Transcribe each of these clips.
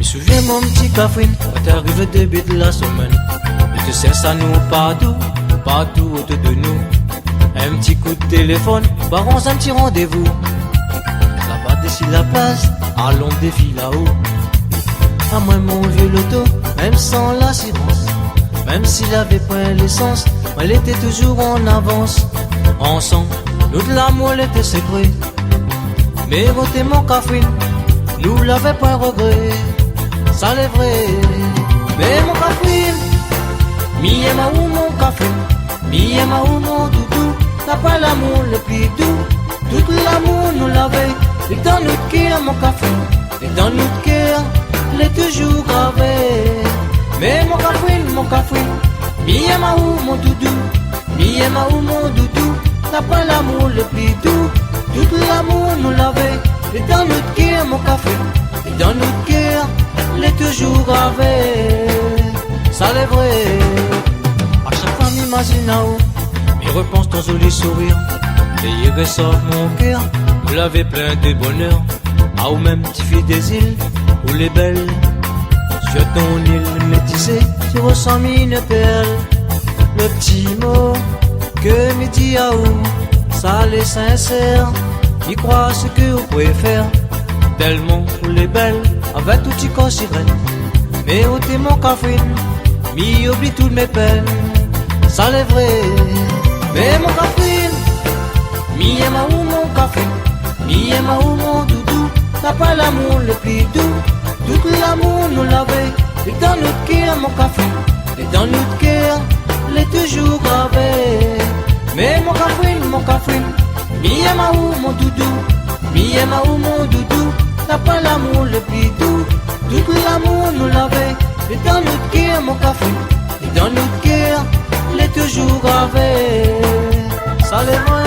Souviens mon petit cafouine, quand t'arrives au début de la semaine, et tu sais ça nous partout, partout autour de nous. Un petit coup de téléphone, barons un petit rendez-vous. Là-bas d'ici la place, allons défi là-haut. À moi mon vieux loto, même sans l'assurance, même s'il avait point l'essence, elle était toujours en avance. Ensemble, nous de l'amour elle était secret. Mais voter mon cafouine, nous l'avait point regret. Ça l'est vrai, mais mon cafouine, mi et ma ou mon cafouine, mi et ma ou mon doudou, t'as pas l'amour le plus doux. Tout l'amour nous l'avait, et dans notre cœur mon cafouine, et dans notre cœur, l'est toujours gravé. Mais mon cafouine, mi et ma ou mon doudou, mi et ma ou mon doudou, t'as pas l'amour le plus doux. Tout l'amour nous l'avait, et dans notre cœur mon cafouine, et dans notre cœur, l'est toujours gravé. Ça l'est vrai. À chaque fois m'imagine à où, m'y repense ton joli sourire, et y ressort mon cœur, nous l'avait plein de bonheur. À où même tu fais des îles, où les belles, sur ton île métissée, tu ressens une perle. Le petit mot que me dit à où, ça l'est sincère, y croit ce que vous pouvez faire. Tellement pour les belles, avec tout petit corps sirène. Mais où t'es mon cafouine, m'y oublie toutes mes peines. Ça l'est vrai, mais mon cafouine, mi et ma ou mon cafouine, mi et ma ou mon doudou, t'as pas l'amour le plus doux. Tout l'amour nous l'avait, et dans notre cœur mon cafouine, et dans notre cœur, l'est toujours gravé. Mais mon cafouine, mi et ma ou mon doudou, mi et ma ou mon doudou, t'as pas l'amour le plus doux. Tout l'amour nous l'avait, et dans notre cœur mon cafouine, et dans notre cœur, l'est toujours gravé. Ça l'est vrai.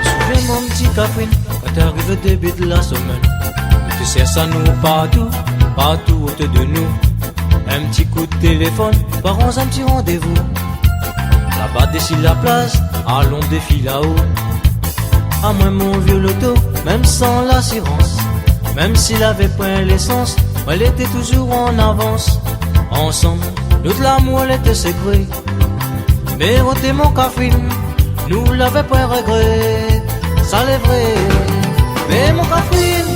Souviens mon petit cafouine, quand t'arrives au début de la semaine, tu sais ça nous partout, partout autour de nous. Un petit coup de téléphone, barons un petit rendez-vous. Là-bas d'ici la place, allons défi là-haut. À moi mon vieux loto, même sans l'assurance, même s'il avait point l'essence, elle était toujours en avance. Ensemble, nous de l'amour elle était secret. Mais voter mon cafouine, nous l'avait point regret. Ça l'est vrai, mais mon cafouine,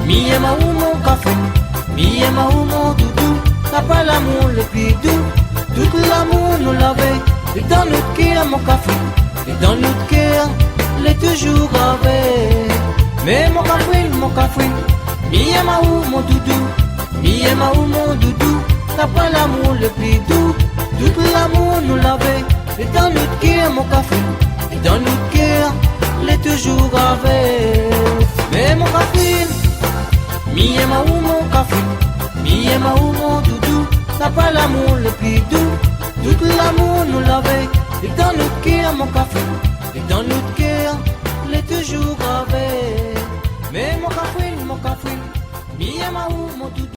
mi et ma ou mon cafouine, mi et ma ou mon doudou, t'as pas l'amour le plus doux. Tout l'amour nous l'avait, et dans notre cœur mon cafouine, et dans notre cœur, l'est toujours gravé. Mais mon cafouine, mi et ma ou mon doudou, mi et ma ou mon doudou, t'as pas l'amour le plus doux. Tout l'amour nous l'avait, et dans notre cœur mon cafouine, et dans notre cœur, l'est toujours gravé. Mais mon cafouine, mi et ma ou mon cafouine, mi et ma ou mon doudou, t'as pas l'amour le plus doux. Tout l'amour nous l'avait, et dans notre cœur mon cafouine, et dans notre cœur, l'est toujours gravé. Mais mon cafouine, mi et ma ou mon doudou,